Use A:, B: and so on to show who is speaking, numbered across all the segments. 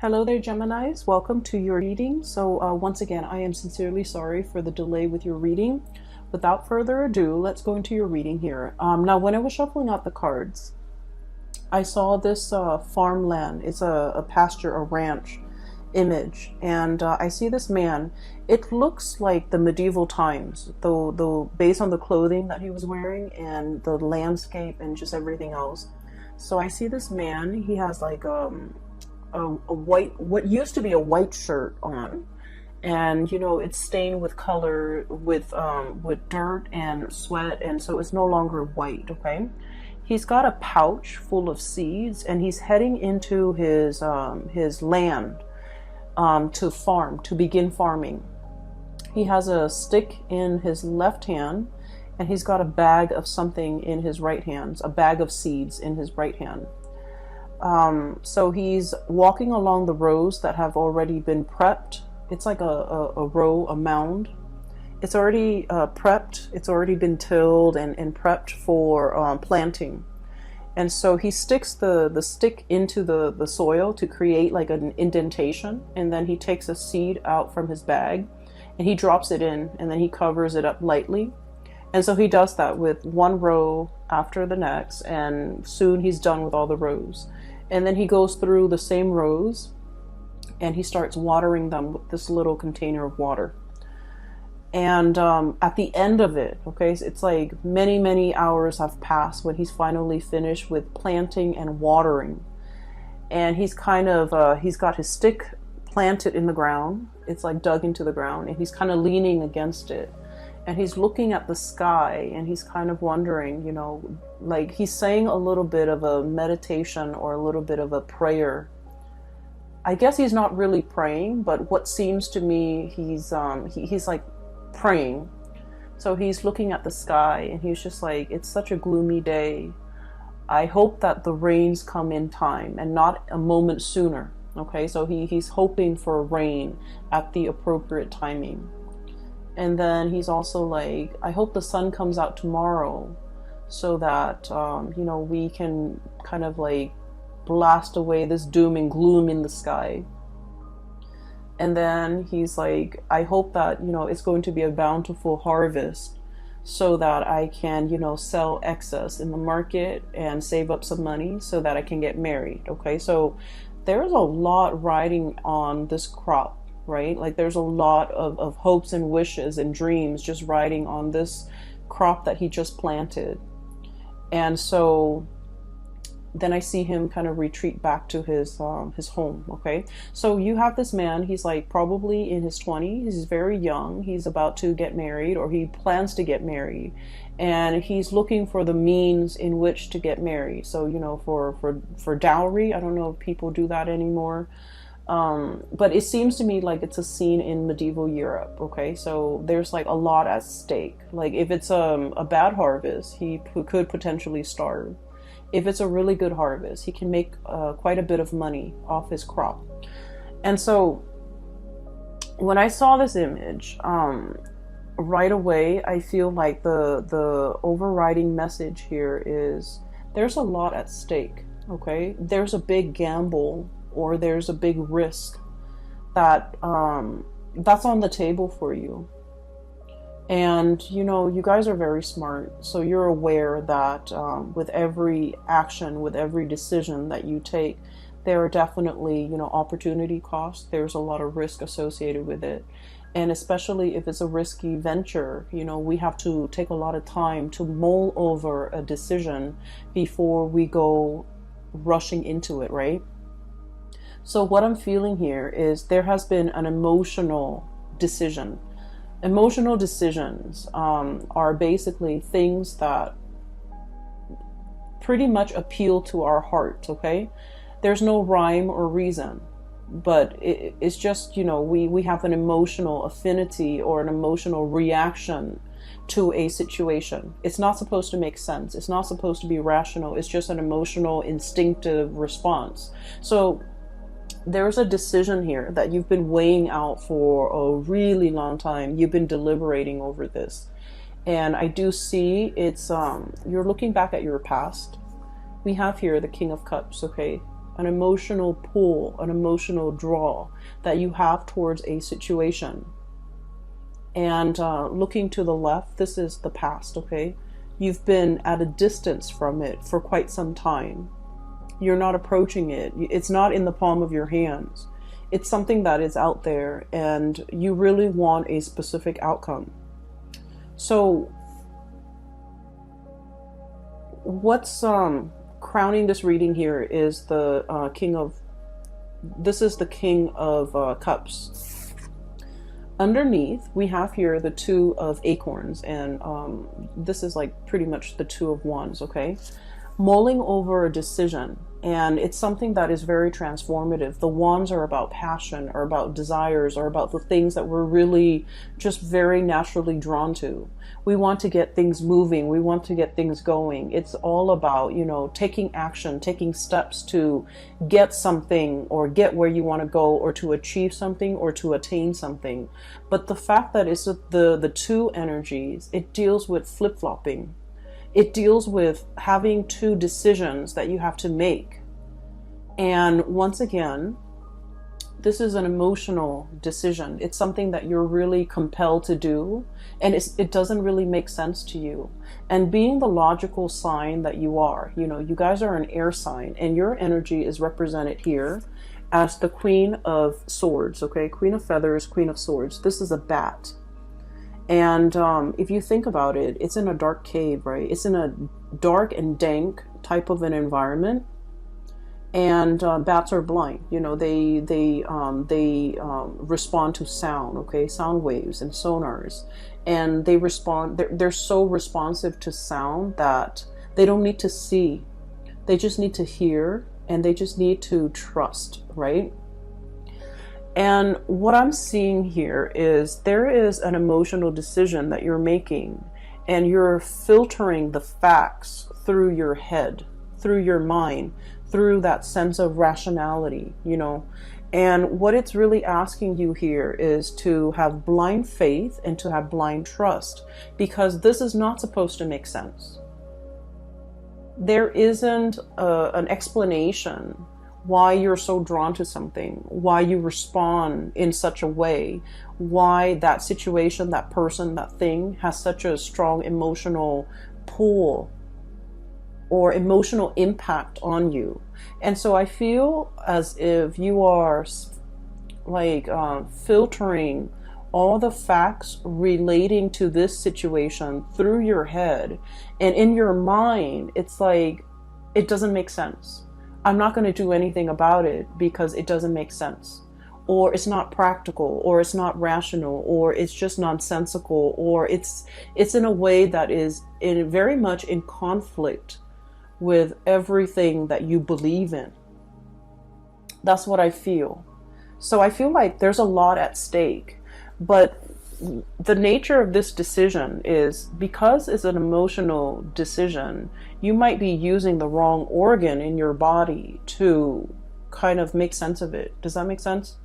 A: Hello there, Geminis. Welcome to your reading. So once again, I am sincerely sorry for the delay with your reading. Without further ado, let's go into your reading here. Now, when I was shuffling out the cards, I saw this farmland. It's a pasture, a ranch image. And I see this man. It looks like the medieval times, though based on the clothing that he was wearing and the landscape and just everything else. So I see this man. He has like a white, what used to be a white shirt on, and it's stained with color, with dirt and sweat, and so it's no longer white. Okay, he's got a pouch full of seeds, and he's heading into his land to begin farming. He has a stick in his left hand, and he's got a bag of something in his right hand, a bag of seeds in his right hand. So he's walking along the rows that have already been prepped. It's like a row, a mound. It's already prepped. It's already been tilled and prepped for planting. And so he sticks the stick into the soil to create like an indentation. And then he takes a seed out from his bag and he drops it in, and then he covers it up lightly. And so he does that with one row after the next, and soon he's done with all the rows. And then he goes through the same rows and he starts watering them with this little container of water. And at the end of it, okay, so it's like many hours have passed when he's finally finished with planting and watering. And he's kind of, he's got his stick planted in the ground. It's like dug into the ground, and he's kind of leaning against it. And he's looking at the sky, and he's kind of wondering, like he's saying a little bit of a meditation or a little bit of a prayer. I guess he's not really praying, but what seems to me, he's like praying. So he's looking at the sky, and he's just like, it's such a gloomy day. I hope that the rains come in time and not a moment sooner. Okay, so he's hoping for rain at the appropriate timing. And then he's also like, I hope the sun comes out tomorrow so that, we can kind of like blast away this doom and gloom in the sky. And then he's like, I hope that, it's going to be a bountiful harvest so that I can, sell excess in the market and save up some money so that I can get married. Okay, so there's a lot riding on this crop. Right? Like there's a lot of hopes and wishes and dreams just riding on this crop that he just planted. And so then I see him kind of retreat back to his home. Okay, so you have this man. He's like probably in his 20s. He's very young. He's about to get married, or he plans to get married, and he's looking for the means in which to get married. So for dowry. I don't know if people do that anymore. But it seems to me like it's a scene in medieval Europe. Okay, so there's like a lot at stake. Like if it's a bad harvest, he could potentially starve. If it's a really good harvest, he can make quite a bit of money off his crop. And so when I saw this image, right away I feel like the overriding message here is there's a lot at stake. Okay, there's a big gamble, or there's a big risk that that's on the table for you. And you guys are very smart, so you're aware that with every action, with every decision that you take, there are definitely opportunity costs. There's a lot of risk associated with it, and especially if it's a risky venture, we have to take a lot of time to mull over a decision before we go rushing into it, right? So what I'm feeling here is there has been an emotional decision. Emotional decisions are basically things that pretty much appeal to our heart, okay? There's no rhyme or reason, but it's just, we have an emotional affinity or an emotional reaction to a situation. It's not supposed to make sense. It's not supposed to be rational. It's just an emotional, instinctive response. So there's a decision here that you've been weighing out for a really long time. You've been deliberating over this. And I do see it's, you're looking back at your past. We have here the King of Cups, okay? an emotional pull, an emotional draw that you have towards a situation. And looking to the left, this is the past, okay? You've been at a distance from it for quite some time. You're not approaching it. It's not in the palm of your hands. It's something that is out there, and you really want a specific outcome. So what's crowning this reading here is the this is the King of Cups. Underneath, we have here the Two of Acorns, and this is like pretty much the Two of Wands, okay? Mulling over a decision, and it's something that is very transformative. The wands are about passion, or about desires, or about the things that we're really just very naturally drawn to. We want to get things moving. We want to get things going. It's all about, you know, taking action, taking steps to get something, or get where you want to go, or to achieve something, or to attain something. But the fact that it's the two energies, it deals with flip-flopping. It deals with having two decisions that you have to make. And once again, this is an emotional decision. It's something that you're really compelled to do, and it doesn't really make sense to you. And being the logical sign that you are, you know, you guys are an air sign, and your energy is represented here as the Queen of Swords, okay? Queen of Feathers, Queen of Swords. This is a bat. And if you think about it, it's in a dark cave, right? It's in a dark and dank type of an environment. And bats are blind. You know, they respond to sound, okay? Sound waves and sonars. And they respond, they're so responsive to sound that they don't need to see. They just need to hear, and they just need to trust, right? And what I'm seeing here is there is an emotional decision that you're making, and you're filtering the facts through your head, through your mind, through that sense of rationality, you know. And what it's really asking you here is to have blind faith and to have blind trust, because this is not supposed to make sense. There isn't an explanation why you're so drawn to something, why you respond in such a way, why that situation, that person, that thing has such a strong emotional pull or emotional impact on you. And so I feel as if you are like filtering all the facts relating to this situation through your head, and in your mind it's like, it doesn't make sense. I'm not going to do anything about it because it doesn't make sense, or it's not practical, or it's not rational, or it's just nonsensical, or it's in a way that is very much in conflict with everything that you believe in. That's what I feel. So I feel like there's a lot at stake, but the nature of this decision is, because it's an emotional decision, you might be using the wrong organ in your body to kind of make sense of it. Does that make sense?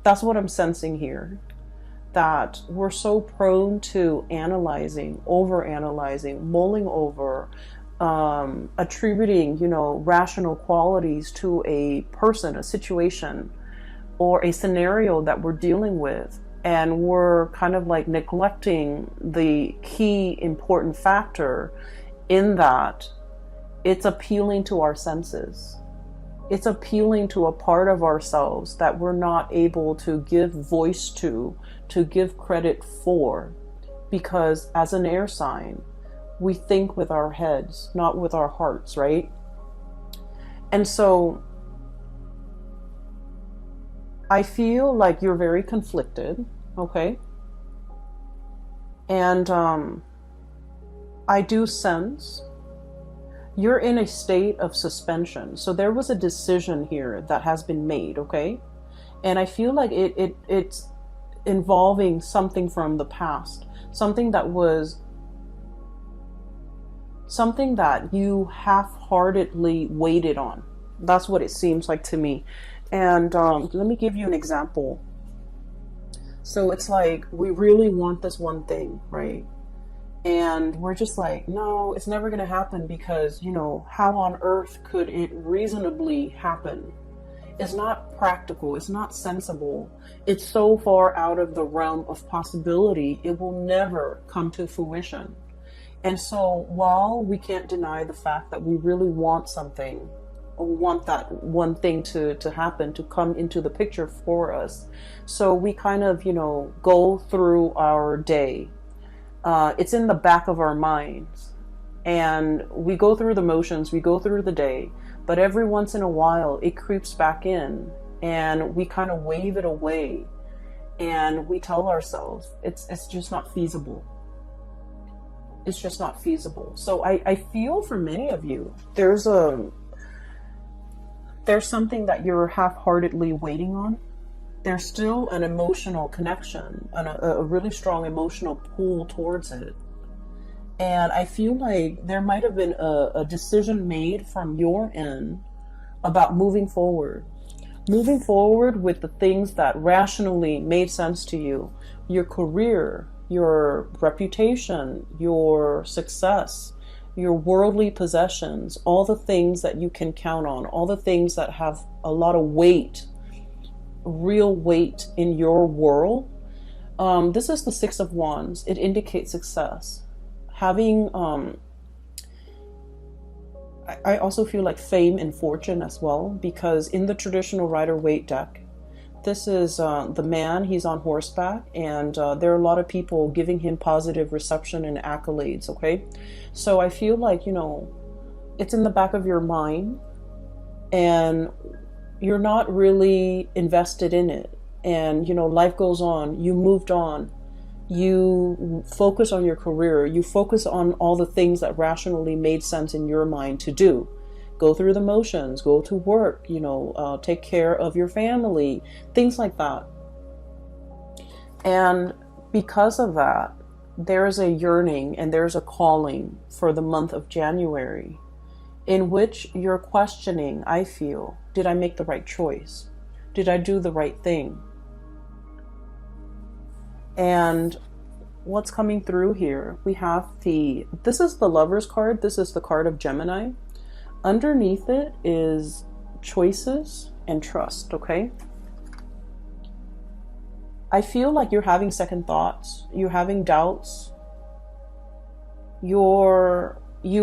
A: That's what I'm sensing here. That we're so prone to analyzing, overanalyzing, mulling over, attributing, you know, rational qualities to a person, a situation, or a scenario that we're dealing with. And we're kind of like neglecting the key important factor in that it's appealing to our senses. It's appealing to a part of ourselves that we're not able to give voice to give credit for. Because as an air sign, we think with our heads, not with our hearts, right? And so I feel like you're very conflicted, okay? And I do sense you're in a state of suspension. So there was a decision here that has been made, okay? And I feel like it's involving something from the past, something that you half-heartedly waited on. That's what it seems like to me. And let me give you an example. So it's like, we really want this one thing, right? And we're just like, no, it's never going to happen because, you know, how on earth could it reasonably happen? It's not practical. It's not sensible. It's so far out of the realm of possibility, it will never come to fruition. And so while we can't deny the fact that we really want something, or want that one thing to happen, to come into the picture for us, so we kind of, you know, go through our day. It's in the back of our minds. And we go through the motions, we go through the day, but every once in a while it creeps back in and we kind of wave it away. And we tell ourselves it's just not feasible. It's just not feasible. So I feel for many of you, there's something that you're half-heartedly waiting on. There's still an emotional connection and a really strong emotional pull towards it. And I feel like there might have been a decision made from your end about moving forward with the things that rationally made sense to you. Your career, your reputation, your success, your worldly possessions, all the things that you can count on, all the things that have a lot of weight, real weight in your world. This is the Six of Wands. It indicates success. Having, I also feel like fame and fortune as well, because in the traditional Rider-Waite deck, this is the man, he's on horseback, and there are a lot of people giving him positive reception and accolades, okay? So I feel like, you know, it's in the back of your mind, and you're not really invested in it. And, you know, life goes on, you moved on, you focus on your career, you focus on all the things that rationally made sense in your mind to do. Go through the motions, go to work, you know, take care of your family, things like that. And because of that, there is a yearning and there's a calling for the month of January, in which you're questioning, I feel, did I make the right choice? Did I do the right thing? And what's coming through here, we have this is the Lover's card, this is the card of Gemini. Underneath it is choices and trust, okay? I feel like you're having second thoughts, you're having doubts, you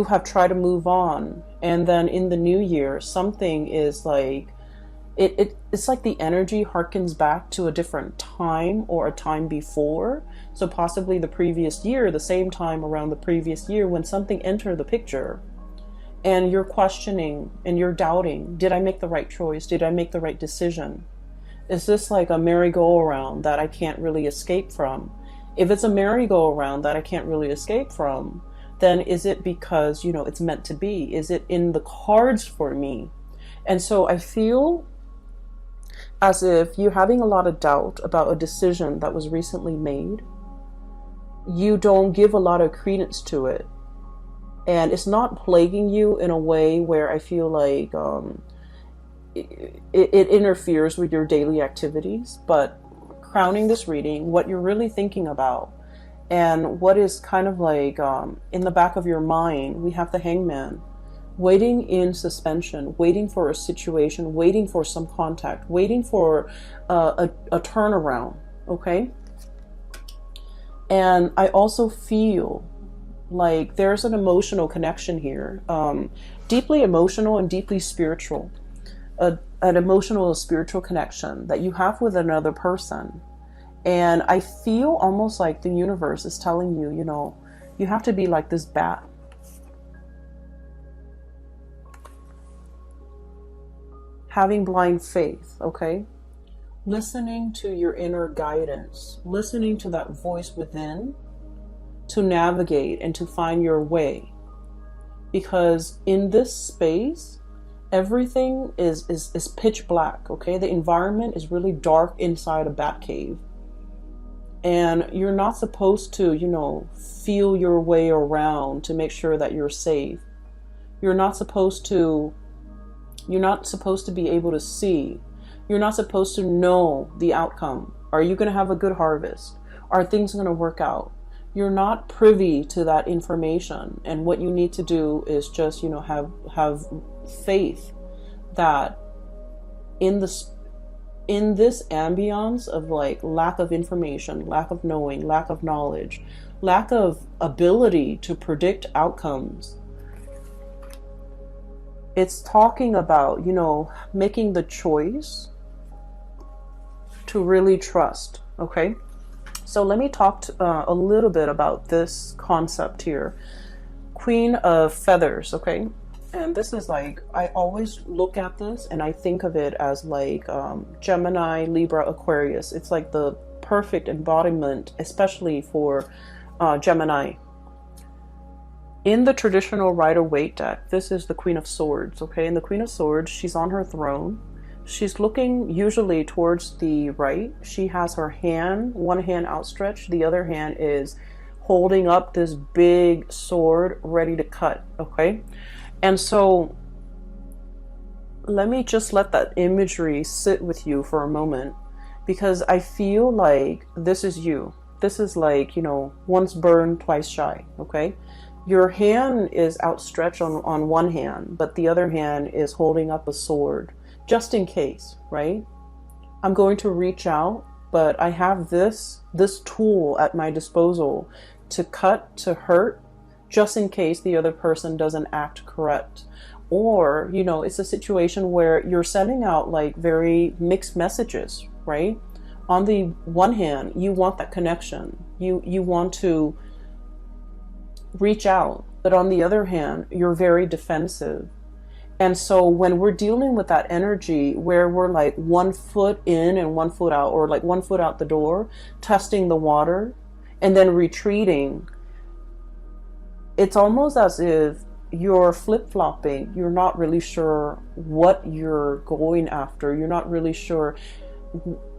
A: have tried to move on, and then in the new year, something is like, it's like the energy harkens back to a different time or a time before. So possibly the previous year, the same time around the previous year when something entered the picture. And you're questioning and you're doubting, did I make the right choice? Did I make the right decision? Is this like a merry-go-round that I can't really escape from? If it's a merry-go-round that I can't really escape from, then is it because, you know, it's meant to be? Is it in the cards for me? And so I feel as if you're having a lot of doubt about a decision that was recently made. You don't give a lot of credence to it. And it's not plaguing you in a way where I feel like it interferes with your daily activities. But crowning this reading, what you're really thinking about and what is kind of like in the back of your mind, we have the Hangman. Waiting in suspension, waiting for a situation, waiting for some contact, waiting for a turnaround, okay? And I also feel like there's an emotional connection here, deeply emotional and deeply spiritual, an emotional and spiritual connection that you have with another person. And I feel almost like the universe is telling you, you know, you have to be like this bat. Having blind faith, okay? Listening to your inner guidance, listening to that voice within to navigate and to find your way. Because in this space, everything is pitch black, okay? The environment is really dark inside a bat cave. And you're not supposed to, you know, feel your way around to make sure that you're safe. You're not supposed to be able to see. You're not supposed to know the outcome. Are you going to have a good harvest? Are things going to work out? you're not privy to that information. And what you need to do is just, you know, have faith that in this ambience of like lack of information, lack of knowing, lack of knowledge, lack of ability to predict outcomes, it's talking about, you know, making the choice to really trust. Okay, so let me talk a little bit about this concept here. Queen of Feathers. Okay, and this is like, I always look at this and I think of it as like Gemini, Libra, Aquarius. It's like the perfect embodiment, especially for Gemini. In the traditional Rider-Waite deck, this is the Queen of Swords. Okay, and the Queen of Swords, she's on her throne. She's looking usually towards the right. She has her hand, one hand outstretched. The other hand is holding up this big sword ready to cut. Okay, and so let me just let that imagery sit with you for a moment, because I feel like this is you. This is like, you know, once burned, twice shy. Okay, your hand is outstretched on one hand, but the other hand is holding up a sword, just in case, right? I'm going to reach out, but I have this tool at my disposal to cut, to hurt, just in case the other person doesn't act correct. Or, you know, it's a situation where you're sending out like very mixed messages, right? On the one hand, you want that connection. You want to reach out, but on the other hand, you're very defensive. And so when we're dealing with that energy where we're like 1 foot in and 1 foot out, or like 1 foot out the door, testing the water and then retreating, it's almost as if you're flip-flopping. You're not really sure what you're going after. You're not really sure.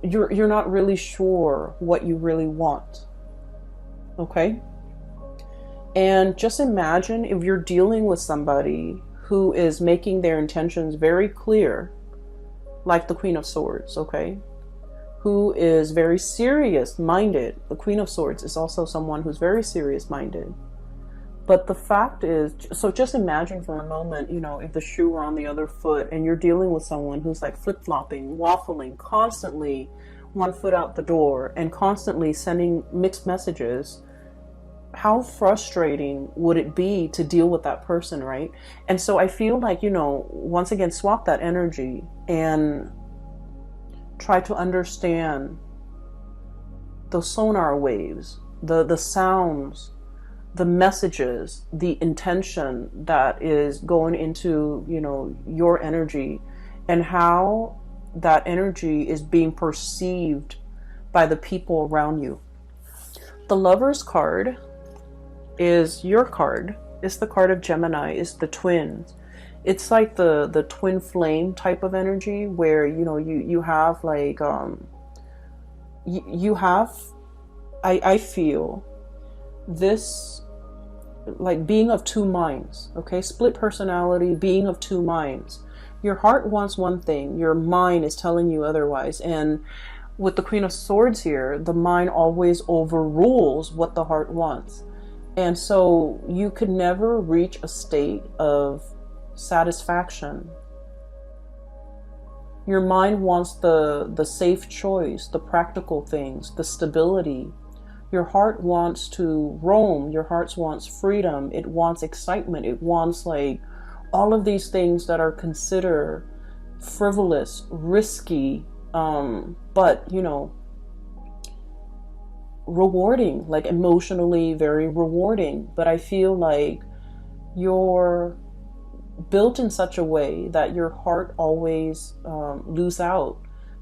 A: You're not really sure what you really want. Okay? And just imagine if you're dealing with somebody who is making their intentions very clear, like the Queen of Swords, okay? Who is very serious-minded. The Queen of Swords is also someone who's very serious-minded. But the fact is, so just imagine for a moment, you know, if the shoe were on the other foot and you're dealing with someone who's like flip-flopping, waffling, constantly 1 foot out the door and constantly sending mixed messages. How frustrating would it be to deal with that person, right? And so I feel like, you know, once again, swap that energy and try to understand the sonar waves, the sounds, the messages, the intention that is going into, you know, your energy, and how that energy is being perceived by the people around you. The Lover's card is your card. It's the card of Gemini. It's the twins. It's like the twin flame type of energy where, you know, you have like you have, I feel this like being of two minds. Okay, split personality, being of two minds. Your heart wants one thing, your mind is telling you otherwise. And with the Queen of Swords here, the mind always overrules what the heart wants. And so you could never reach a state of satisfaction. Your mind wants the safe choice, the practical things, the stability. Your heart wants to roam. Your heart wants freedom. It wants excitement. It wants like all of these things that are considered frivolous, risky, but, you know, rewarding, like emotionally very rewarding. But I feel like you're built in such a way that your heart always loses out.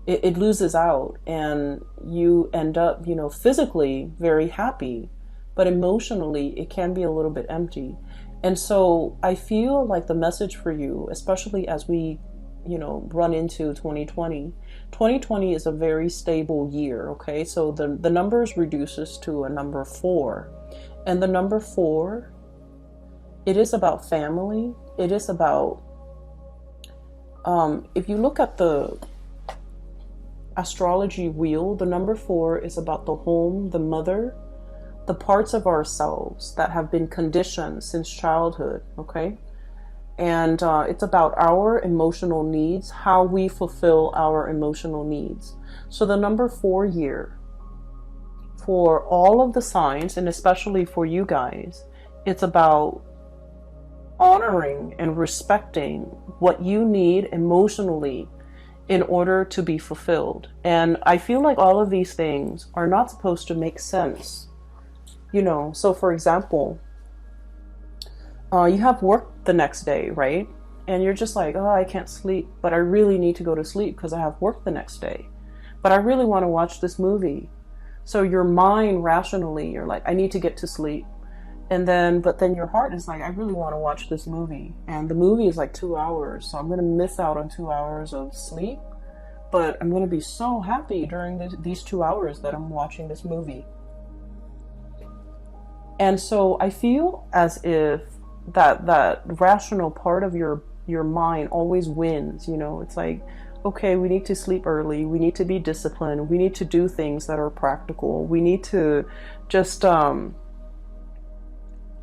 A: It loses out, and you end up, you know, physically very happy, but emotionally it can be a little bit empty. And so I feel like the message for you, especially as we, you know, run into 2020 is a very stable year. Okay, so the numbers reduces to a number 4, and the number 4, it is about family. It is about if you look at the astrology wheel, the number 4 is about the home, the mother, the parts of ourselves that have been conditioned since childhood, okay? And it's about our emotional needs, how we fulfill our emotional needs. So the number 4 year, for all of the signs, and especially for you guys, it's about honoring and respecting what you need emotionally in order to be fulfilled. And I feel like all of these things are not supposed to make sense. You know, so for example, you have work the next day, right? And you're just like, oh, I can't sleep, but I really need to go to sleep because I have work the next day. But I really want to watch this movie. So your mind rationally, you're like, I need to get to sleep. But then your heart is like, I really want to watch this movie. And the movie is like 2 hours. So I'm going to miss out on 2 hours of sleep. But I'm going to be so happy during these 2 hours that I'm watching this movie. And so I feel as if that rational part of your mind always wins. You know, it's like, okay, we need to sleep early. We need to be disciplined. We need to do things that are practical. We need to just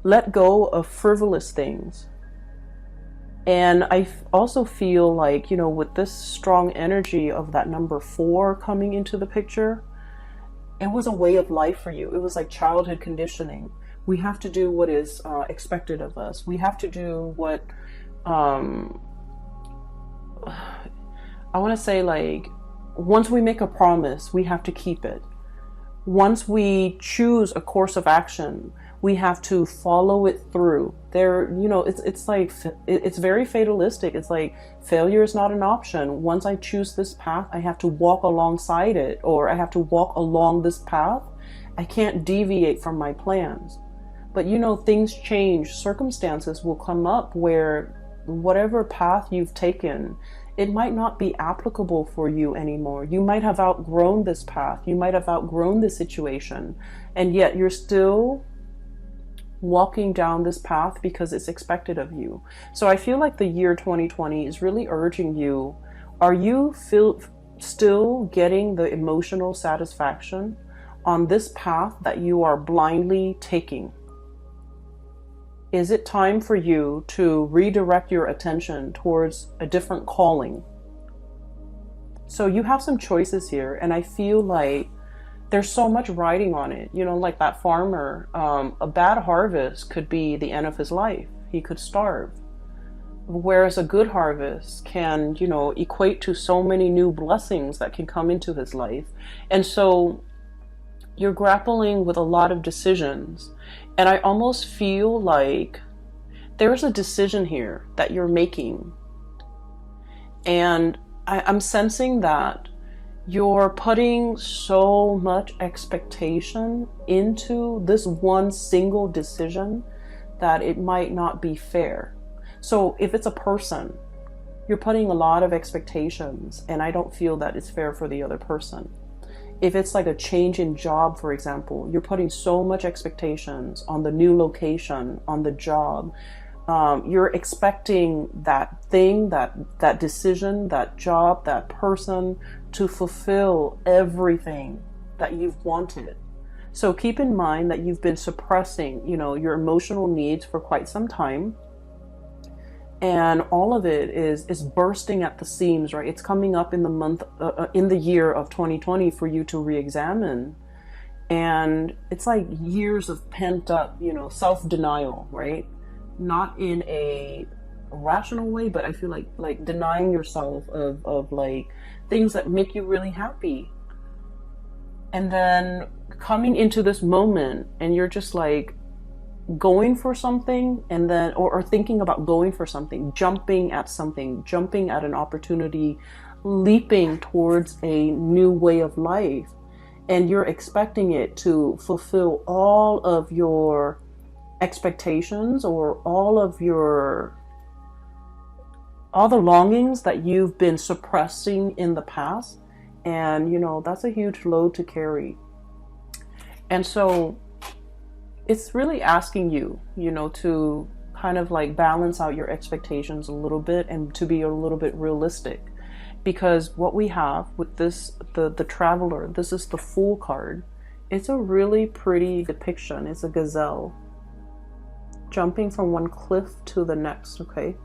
A: let go of frivolous things. And I also feel like, you know, with this strong energy of that number 4 coming into the picture, it was a way of life for you. It was like childhood conditioning. We have to do what is expected of us. We have to do what, I want to say, like, once we make a promise, we have to keep it. Once we choose a course of action, we have to follow it through. There, you know, it's like, it's very fatalistic. It's like, failure is not an option. Once I choose this path, I have to walk alongside it, or I have to walk along this path. I can't deviate from my plans. But you know, things change. Circumstances will come up where whatever path you've taken, it might not be applicable for you anymore. You might have outgrown this path. You might have outgrown this situation. And yet you're still walking down this path because it's expected of you. So I feel like the year 2020 is really urging you. Are you still getting the emotional satisfaction on this path that you are blindly taking? Is it time for you to redirect your attention towards a different calling? So you have some choices here, and I feel like there's so much riding on it. You know, like that farmer, a bad harvest could be the end of his life. He could starve. Whereas a good harvest can, you know, equate to so many new blessings that can come into his life. And so you're grappling with a lot of decisions. And I almost feel like there's a decision here that you're making. And I'm sensing that you're putting so much expectation into this one single decision that it might not be fair. So if it's a person, you're putting a lot of expectations, and I don't feel that it's fair for the other person. If it's like a change in job, for example, you're putting so much expectations on the new location, on the job. You're expecting that thing, that decision, that job, that person to fulfill everything that you've wanted. So keep in mind that you've been suppressing, you know, your emotional needs for quite some time. And all of it is bursting at the seams, right? It's coming up in the year of 2020 for you to re-examine. And it's like years of pent up, you know, self-denial, right? Not in a rational way, but I feel like denying yourself of like things that make you really happy. And then coming into this moment and you're just like, going for something, and then or thinking about going for something, jumping at an opportunity, leaping towards a new way of life, and you're expecting it to fulfill all of your expectations or all the longings that you've been suppressing in the past. And you know, that's a huge load to carry. And so it's really asking you, you know, to kind of like balance out your expectations a little bit and to be a little bit realistic. Because what we have with this, the Traveler, this is the Fool card. It's a really pretty depiction. It's a gazelle jumping from one cliff to the next, okay?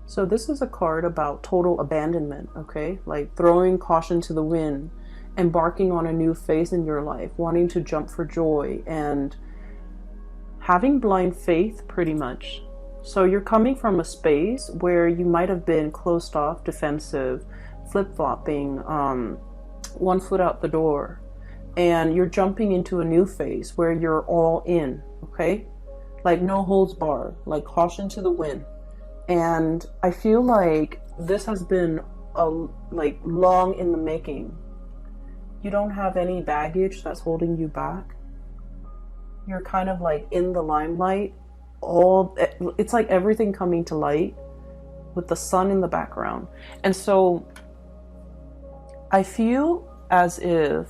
A: So this is a card about total abandonment, okay? Like throwing caution to the wind, embarking on a new phase in your life, wanting to jump for joy, and having blind faith, pretty much. So you're coming from a space where you might have been closed off, defensive, flip-flopping, one foot out the door, and you're jumping into a new phase where you're all in, okay? Like no holds barred, like caution to the wind. And I feel like this has been like long in the making. You don't have any baggage that's holding you back. You're kind of like in the limelight. It's like everything coming to light with the sun in the background. And so I feel as if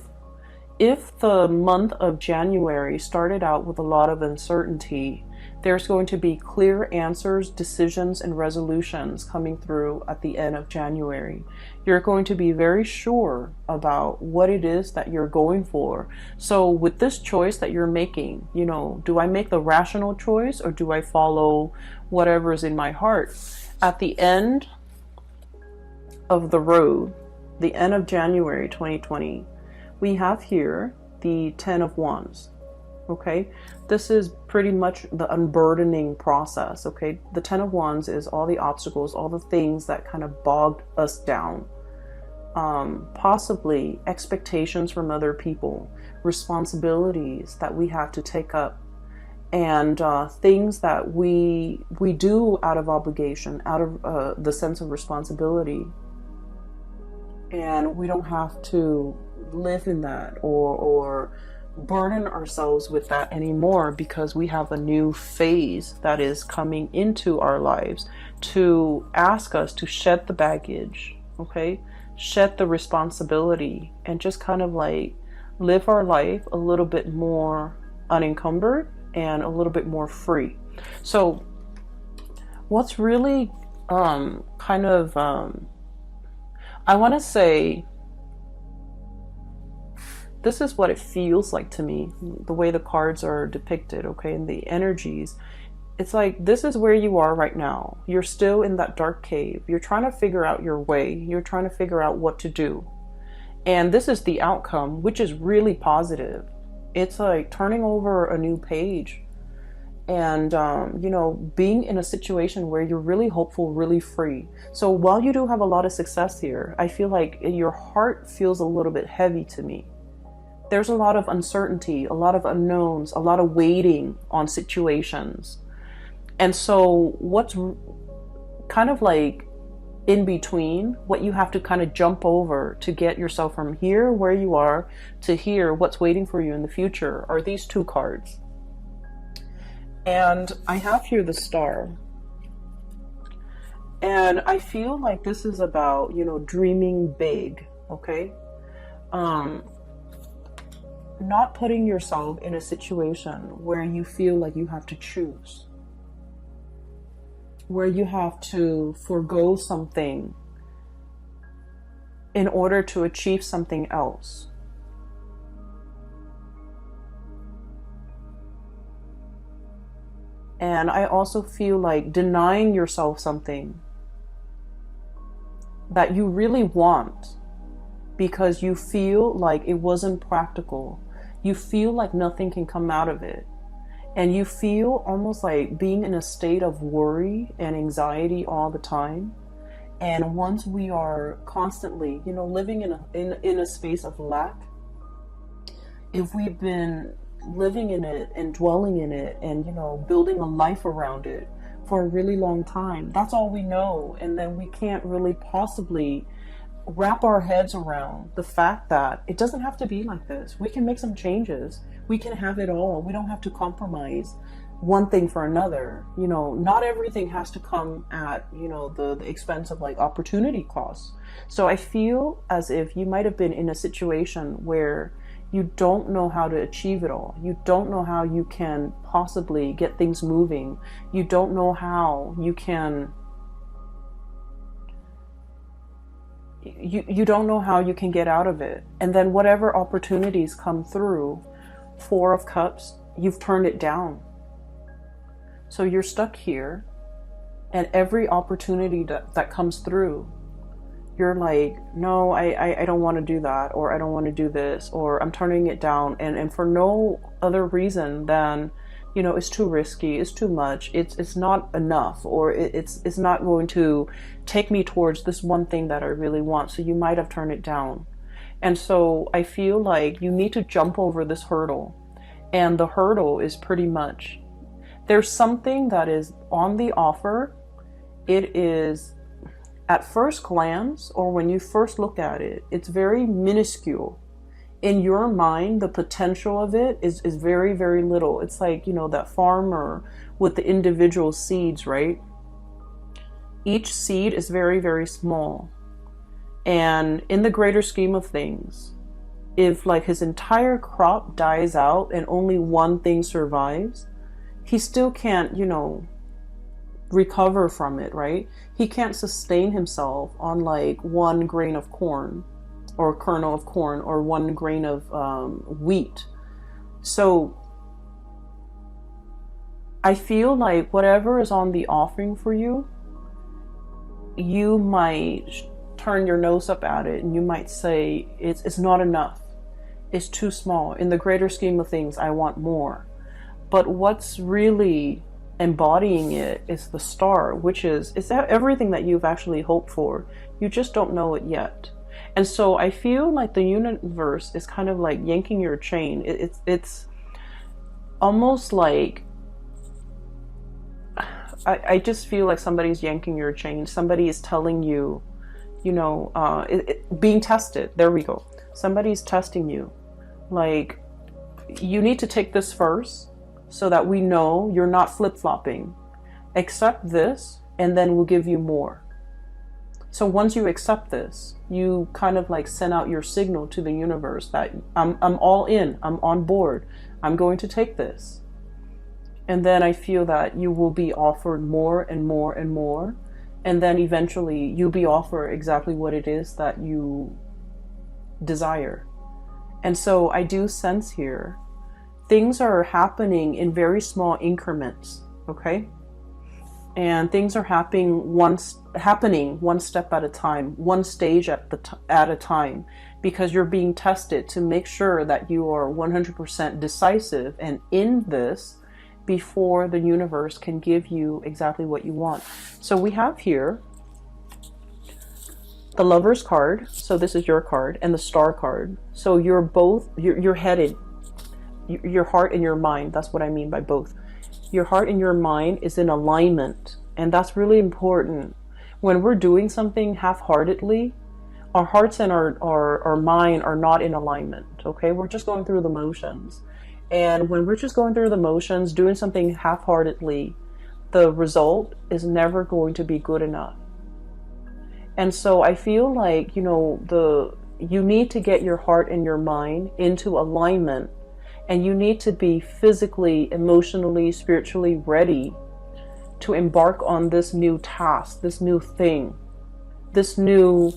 A: the month of January started out with a lot of uncertainty, there's going to be clear answers, decisions, and resolutions coming through at the end of January. You're going to be very sure about what it is that you're going for. So with this choice that you're making, you know, do I make the rational choice or do I follow whatever is in my heart? At the end of the road, the end of January 2020, we have here the 10 of Wands. Okay, this is pretty much the unburdening process. Okay, the 10 of Wands is all the obstacles, all the things that kind of bogged us down. Possibly expectations from other people, responsibilities that we have to take up, and things that we do out of obligation, out of the sense of responsibility, and we don't have to live in that or burden ourselves with that anymore, because we have a new phase that is coming into our lives to ask us to shed the baggage, okay, shed the responsibility, and just kind of like live our life a little bit more unencumbered and a little bit more free. So what's really kind of I want to say, this is what it feels like to me, the way the cards are depicted, okay, and the energies. It's like, this is where you are right now. You're still in that dark cave. You're trying to figure out your way. You're trying to figure out what to do. And this is the outcome, which is really positive. It's like turning over a new page and, you know, being in a situation where you're really hopeful, really free. So while you do have a lot of success here, I feel like your heart feels a little bit heavy to me. There's a lot of uncertainty, a lot of unknowns, a lot of waiting on situations. And so what's kind of like in between, what you have to kind of jump over to get yourself from here where you are to here, what's waiting for you in the future, are these two cards. And I have here the Star. And I feel like this is about, you know, dreaming big, okay? Not putting yourself in a situation where you feel like you have to choose, where you have to forego something in order to achieve something else. And I also feel like denying yourself something that you really want because you feel like it wasn't practical. You feel like nothing can come out of it. And you feel almost like being in a state of worry and anxiety all the time. And once we are constantly, you know, living in a space of lack, if we've been living in it and dwelling in it and, you know, building a life around it for a really long time, that's all we know. And then we can't really possibly wrap our heads around the fact that it doesn't have to be like this. We can make some changes. We can have it all. We don't have to compromise one thing for another. You know, not everything has to come at, you know, the expense of like opportunity costs. So I feel as if you might have been in a situation where you don't know how to achieve it all. You don't know how you can possibly get things moving. You don't know how you can you don't know how you can get out of it. And then whatever opportunities come through, Four of Cups, you've turned it down. So you're stuck here, and every opportunity that comes through, you're like, no, I don't want to do that, or I don't want to do this, or I'm turning it down, and for no other reason than, you know, it's too risky, it's too much, it's not enough, or it's not going to take me towards this one thing that I really want. So you might have turned it down. And so I feel like you need to jump over this hurdle. And the hurdle is pretty much, there's something that is on the offer. It is, at first glance, or when you first look at it, it's very minuscule. In your mind, the potential of it is very, very little. It's like, you know, that farmer with the individual seeds, right? Each seed is very, very small. And in the greater scheme of things, if like his entire crop dies out and only one thing survives, he still can't, you know, recover from it, right? He can't sustain himself on like one grain of corn or kernel of corn or one grain of wheat. So I feel like whatever is on the offering for you, you might turn your nose up at it and you might say it's not enough. It's too small. In the greater scheme of things, I want more. But what's really embodying it is the star, which is everything that you've actually hoped for. You just don't know it yet. And so I feel like the universe is kind of like yanking your chain. It's almost like, I just feel like somebody's yanking your chain. Somebody is telling you, you know, being tested. There we go. Somebody's testing you. Like, you need to take this first so that we know you're not flip-flopping. Accept this, and then we'll give you more. So once you accept this, you kind of like send out your signal to the universe that I'm all in, I'm on board, I'm going to take this. And then I feel that you will be offered more and more and more. And then eventually you'll be offered exactly what it is that you desire. And so I do sense here, things are happening in very small increments, okay? And things are happening one step at a time, one stage at a time, because you're being tested to make sure that you are 100% decisive and in this before the universe can give you exactly what you want. So we have here the Lover's card, so this is your card, and the Star card. So you're both, you're headed, your heart and your mind, that's what I mean by both. Your heart and your mind is in alignment, and that's really important. When we're doing something half-heartedly, our hearts and our mind are not in alignment, okay? We're just going through the motions. And when we're just going through the motions, doing something half-heartedly, the result is never going to be good enough. And so I feel like, you know, you need to get your heart and your mind into alignment, and you need to be physically, emotionally, spiritually ready to embark on this new task, this new thing, this new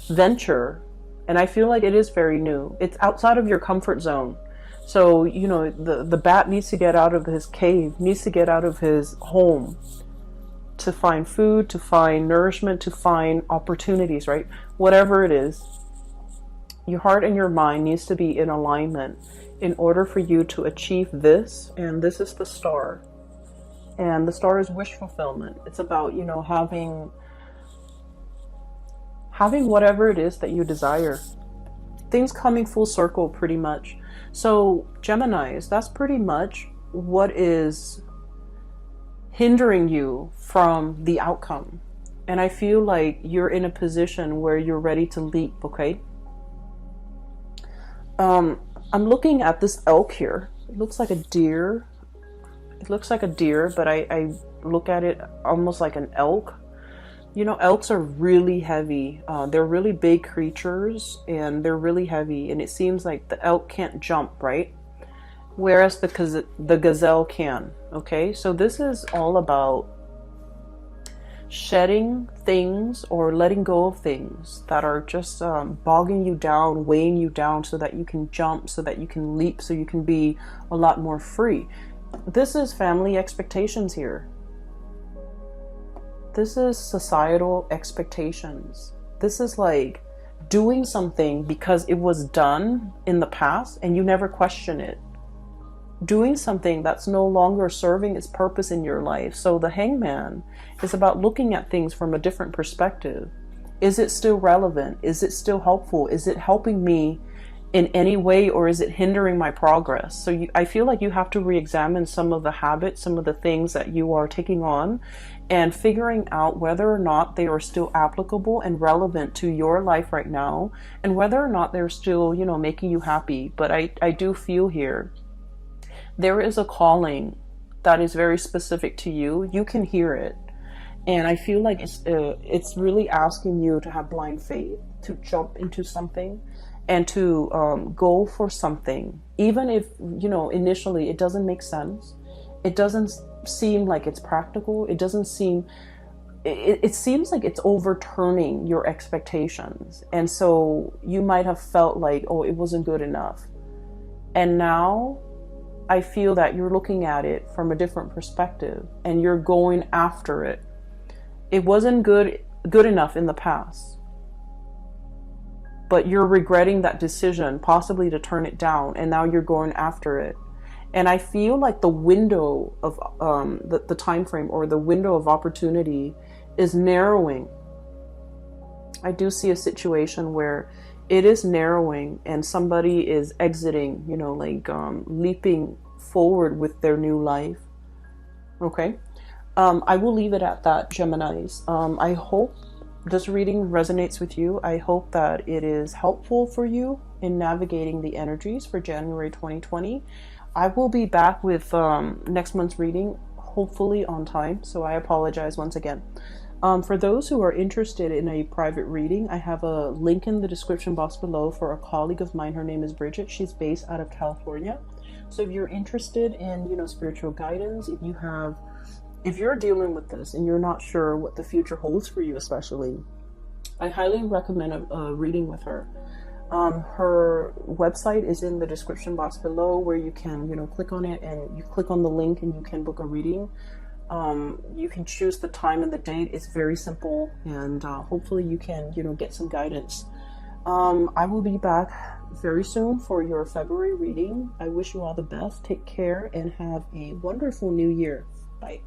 A: venture. And I feel like it is very new. It's outside of your comfort zone. So, you know, the bat needs to get out of his cave, needs to get out of his home to find food, to find nourishment, to find opportunities, right? Whatever it is, your heart and your mind needs to be in alignment in order for you to achieve this. And this is the Star. And the Star is wish fulfillment. It's about, you know, having whatever it is that you desire. Things coming full circle pretty much. So Geminis, that's pretty much what is hindering you from the outcome. And I feel like you're in a position where you're ready to leap, okay? I'm looking at this elk here. It looks like a deer. It looks like a deer, but I look at it almost like an elk. You know, elks are really heavy. They're really big creatures, and they're really heavy. And it seems like the elk can't jump, right? Whereas the gazelle can, okay? So this is all about shedding things or letting go of things that are just bogging you down, weighing you down, so that you can jump, so that you can leap, so you can be a lot more free. This is family expectations here. This is societal expectations. This is like doing something because it was done in the past and you never question it. Doing something that's no longer serving its purpose in your life. So the Hangman is about looking at things from a different perspective. Is it still relevant? Is it still helpful? Is it helping me in any way, or is it hindering my progress? So I feel like you have to re-examine some of the habits, some of the things that you are taking on, and figuring out whether or not they are still applicable and relevant to your life right now, and whether or not they're still, you know, making you happy. But I do feel here there is a calling that is very specific to you. You can hear it. And I feel like it's really asking you to have blind faith, to jump into something and to go for something. Even if, you know, initially it doesn't make sense. It doesn't seem like it's practical. It doesn't seem, it seems like it's overturning your expectations. And so you might have felt like, oh, it wasn't good enough. And now I feel that you're looking at it from a different perspective and you're going after it. It wasn't good enough in the past, but you're regretting that decision, possibly to turn it down, and now you're going after it. And I feel like the window of the time frame, or the window of opportunity, is narrowing. I do see a situation where it is narrowing and somebody is exiting, you know, like leaping forward with their new life. Okay. I will leave it at that, Geminis. I hope this reading resonates with you. I hope that it is helpful for you in navigating the energies for January 2020. I will be back with next month's reading, hopefully on time. So I apologize once again. For those who are interested in a private reading, I have a link in the description box below for a colleague of mine. Her name is Bridget. She's based out of California. So if you're interested in, you know, spiritual guidance, if you're dealing with this and you're not sure what the future holds for you, especially, I highly recommend a reading with her. Her website is in the description box below, where you can, you know, click on it and you click on the link and you can book a reading. You can choose the time and the date. It's very simple, and hopefully you can, you know, get some guidance. I will be back very soon for your February reading. I wish you all the best. Take care and have a wonderful new year. Bye.